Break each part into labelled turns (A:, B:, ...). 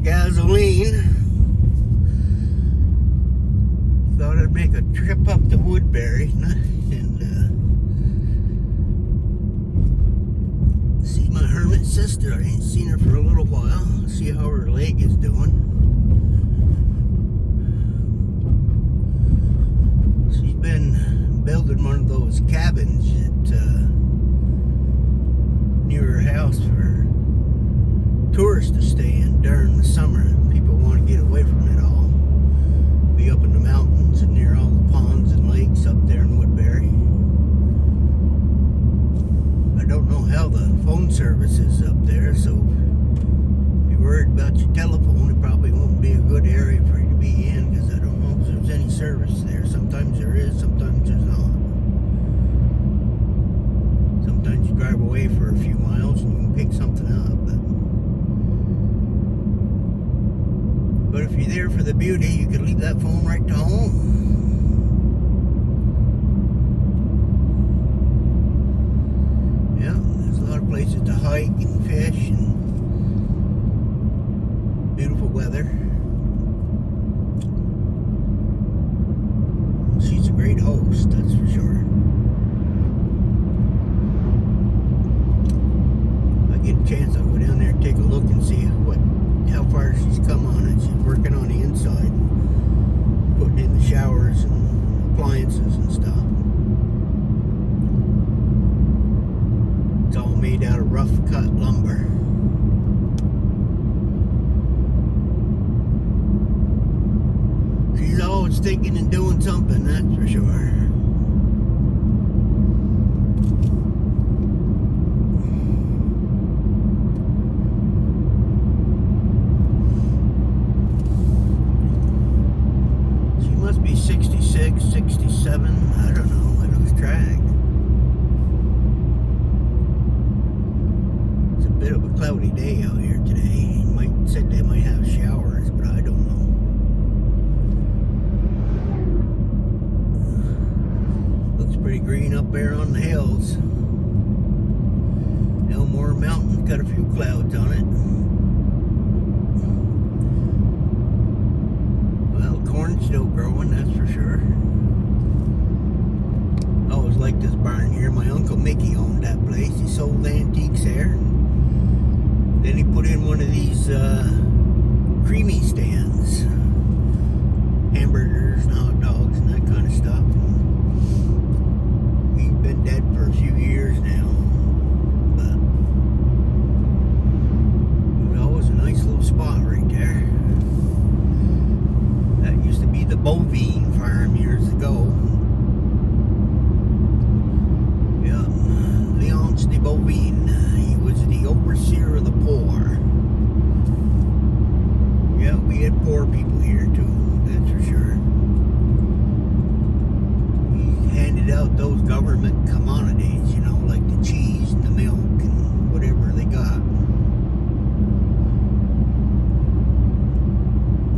A: gasoline. Thought I'd make a trip up to Woodbury and see my hermit sister. I ain't seen her for a little while. See how her leg is doing. She's been building one of those cabins near her house for tourists to stay in during the summer. People want to get away from it all. Be up in the mountains and near all the ponds and lakes up there in Woodbury. I don't know how the phone service is up there, so if you're worried about your telephone, it probably won't be a good area for you to be in, because I don't know if there's any service there. Sometimes there is, sometimes there's not. Sometimes you drive away for a few miles and you can pick something up. But if you're there for the beauty, you can leave that phone right to home. Yeah, there's a lot of places to hike and fish and beautiful weather. She's a great host, that's for sure. If I get a chance, I'll go down there and take a look and see how far she's come on it. She's working on the inside, putting in the showers and appliances and stuff. It's all made out of rough cut lumber. She's always thinking and doing something, that's for sure. She must be 66, 67, I don't know, I lose track. It's a bit of a cloudy day out here today. Said they might have showers, but I don't know. Looks pretty green up there on the hills. Elmore Mountain's got a few clouds on it. Well, corn's still growing, that's for sure. I always liked this barn here. My Uncle Mickey owned that place. He sold antiques there. Then he put in one of these creamy stands. Hamburgers and hot dogs and that kind of stuff. He's been dead for a few years now. But it was always a nice little spot right there. That used to be the bovine farm years ago. Yeah, Leonce de Bovine. He was the overseer of the poor. Yeah, we had poor people here too, that's for sure. He handed out those government commodities, you know, like the cheese and the milk and whatever they got.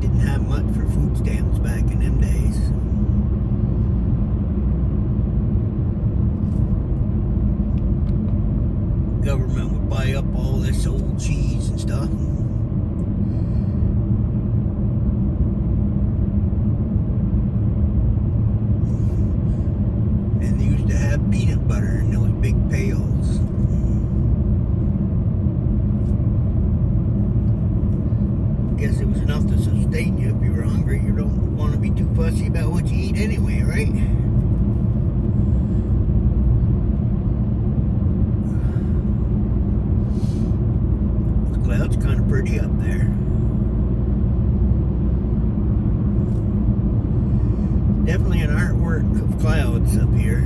A: Didn't have much for food stamps back in them days. Government would buy up all this old cheese and stuff. And they used to have peanut butter in those big pails. Guess it was enough to sustain you if you were hungry. You don't want to be too fussy about what you eat anyway, right? Cloud's kind of pretty up there. Definitely an artwork of clouds up here.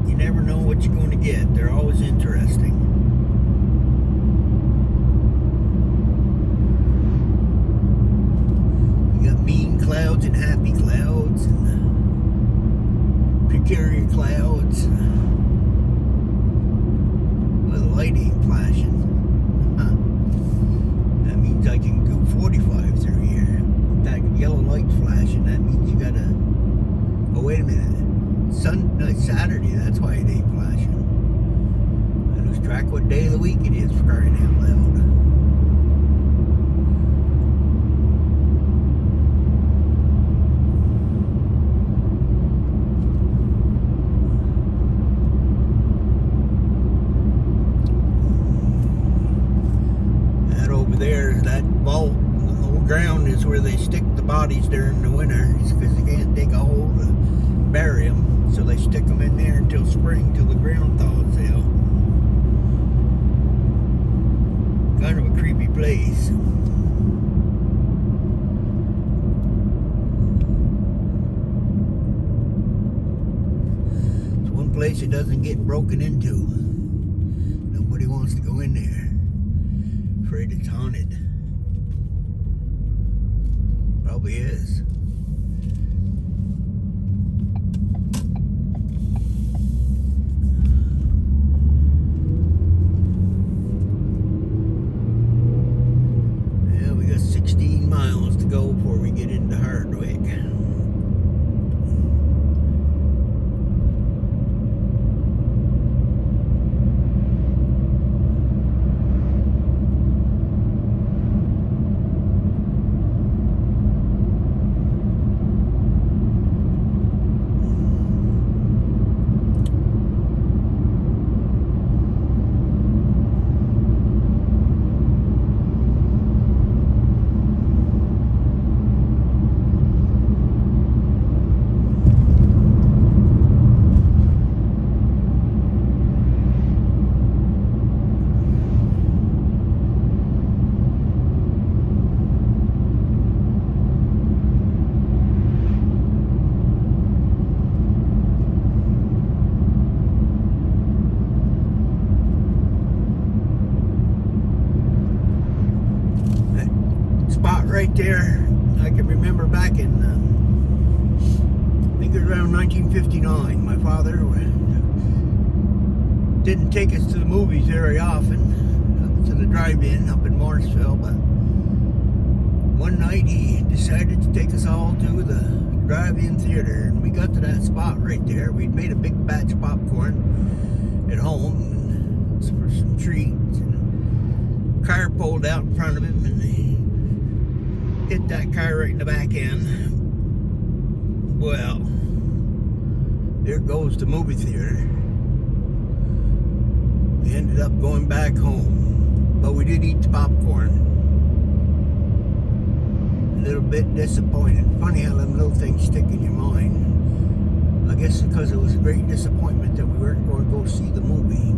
A: You never know what you're going to get. They're always interesting. You got mean clouds and happy clouds and peculiar clouds. Well, the light ain't flashing. That means I can go 45 through here. That yellow light's flashing. That means you gotta. Oh, wait a minute. Saturday, that's why it ain't flashing. I lose track what day of the week it is, for crying out loud. ground is where they stick the bodies during the winter, because they can't dig a hole to bury them. So they stick them in there until spring, till the ground thaws out. Kind of a creepy place. It's one place it doesn't get broken into. Nobody wants to go in there. Afraid it's haunted. Probably is. Yeah, we got 16 miles to go before we get into Hardwick. Right there, I can remember back in, I think it was around 1959, my father didn't take us to the movies very often, to the drive-in up in Morrisville, but one night he decided to take us all to the drive-in theater, and we got to that spot right there. We'd made a big batch of popcorn at home for some treats, and a car pulled out in front of him, and he hit that car right in the back end. Well, there goes the movie theater. We ended up going back home, but we did eat the popcorn. A little bit disappointed. Funny how them little things stick in your mind. I guess because it was a great disappointment that we weren't going to go see the movie.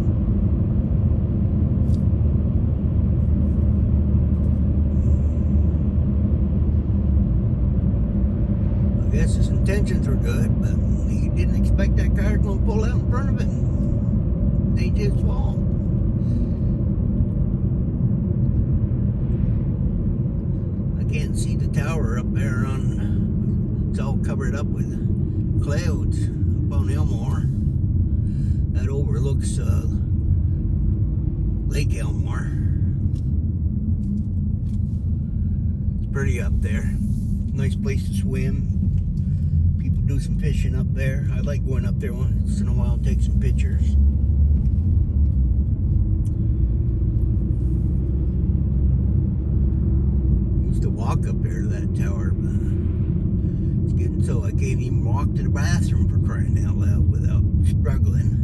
A: I guess his intentions were good, but he didn't expect that car was going to pull out in front of him. They just fall. I can't see the tower up there it's all covered up with clouds up on Elmore. That overlooks Lake Elmore. It's pretty up there. Nice place to swim. People do some fishing up there. I like going up there once in a while, take some pictures. Used to walk up there to that tower, but it's getting so I can't even walk to the bathroom, for crying out loud, without struggling.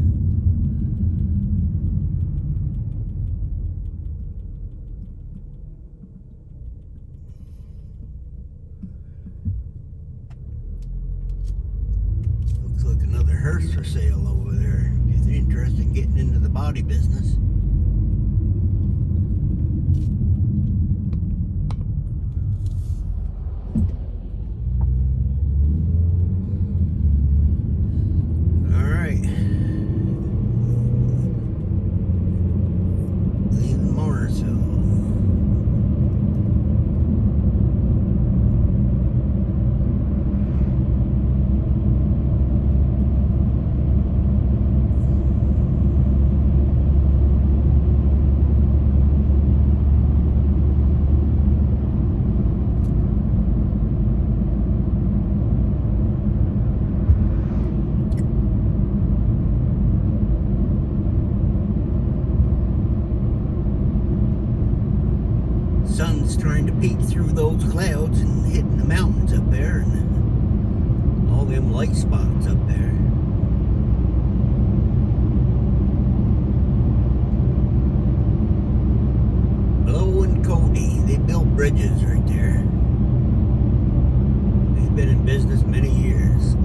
A: Another hearse for sale over there if you're interested in getting into the body business. All right, leaving Morrisville. Sun's trying to peek through those clouds and hitting the mountains up there and all them light spots up there. Blow and Cody, they built bridges right there. business many years.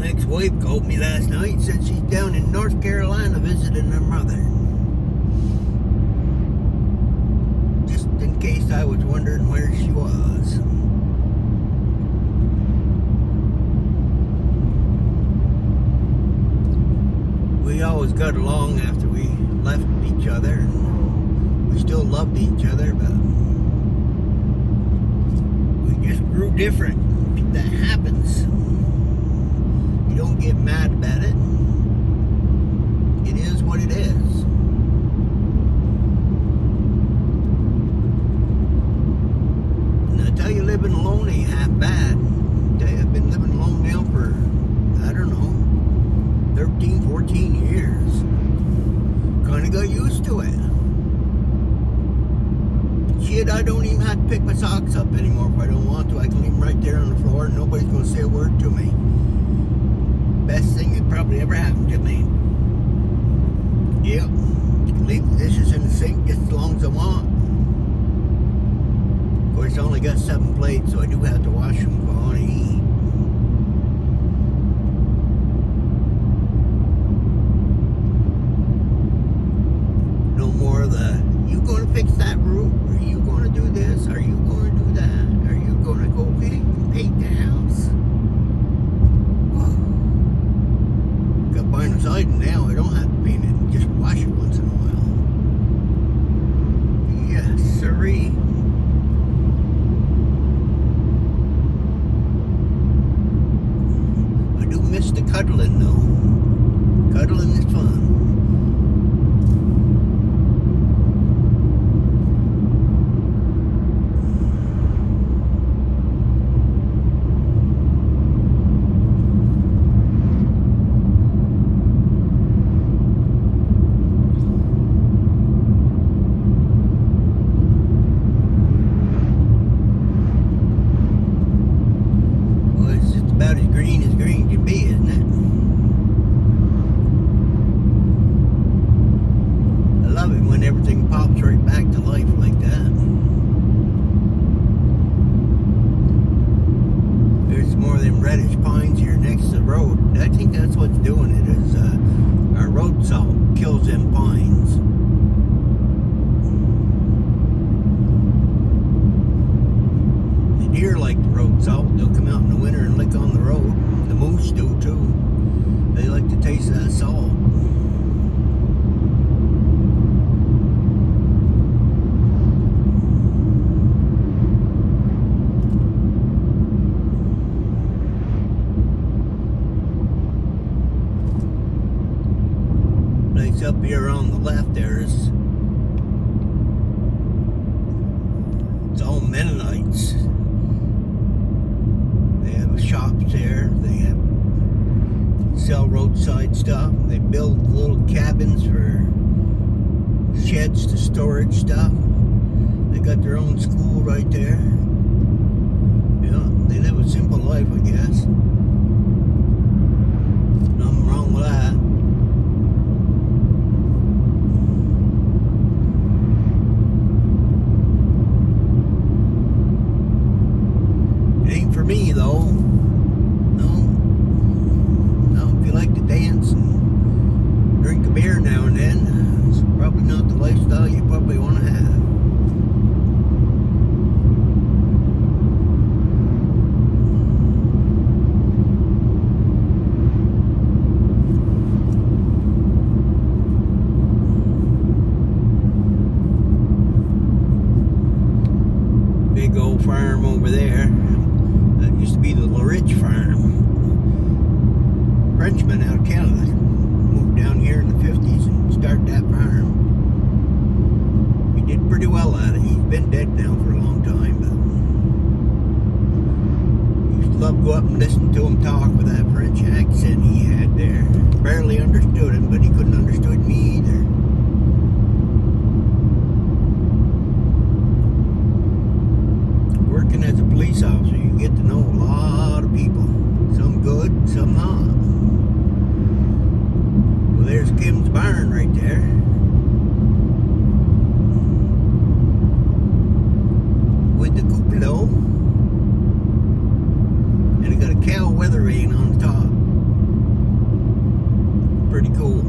A: Ex-wife called me last night, said she's down in North Carolina visiting her mother. Just in case I was wondering where she was. We always got along after we left each other, and we still loved each other, but we just grew different. That happens. You don't get mad about it. It is what it is. And I tell you, living alone ain't half bad. I tell you, I've been living alone now for, I don't know, 13, 14 years. Kind of got used to it. Shit, I don't even have to pick my socks up anymore if I don't want to. I can leave them right there on the floor and nobody's going to say a word to me. Best thing that probably ever happened to me. Yep. Leave the dishes in the sink just as long as I want. Of course, I only got 7 plates, so I do have to wash them if I want to eat. No more of the, you going to fix that roof? Are you going to do this? Are you going to do that? Are you going to go paint the house? Got vinyl siding now. I don't have to paint it. Just wash it once in a while. Yes, sirree. I do miss the cuddling though. Cuddling is fun. About as green can be, isn't it? I love it when everything pops right back to life like that. There's more of them reddish pines here next to the road. I think that's what's doing it, is our road salt kills them pines. The deer like the road salt. They'll come out in the winter and lick on the road. The moose do too. They like to taste that salt. Place up here on the left there is, it's all Mennonites. Shops there. They have sell roadside stuff. They build little cabins for sheds to storage stuff. They got their own school right there. Yeah, they live a simple life, I guess. Nothing wrong with that. It ain't for me though. If you like to dance and drink a beer now and then, it's probably not the lifestyle you probably want to have. over there. That used to be the Rich farm. Frenchman out of Canada moved down here in the 50s and started that farm. He did pretty well at it. He's been dead now for a long time, but I used to love to go up and listen to him talk with that French accent he had there. Barely understood him, but he couldn't understand me either. Working as a police officer, you get to know a lot of people. Some good, some not. Well, there's Kim's barn right there. With the cupola. And it got a cow weather vane on the top. Pretty cool.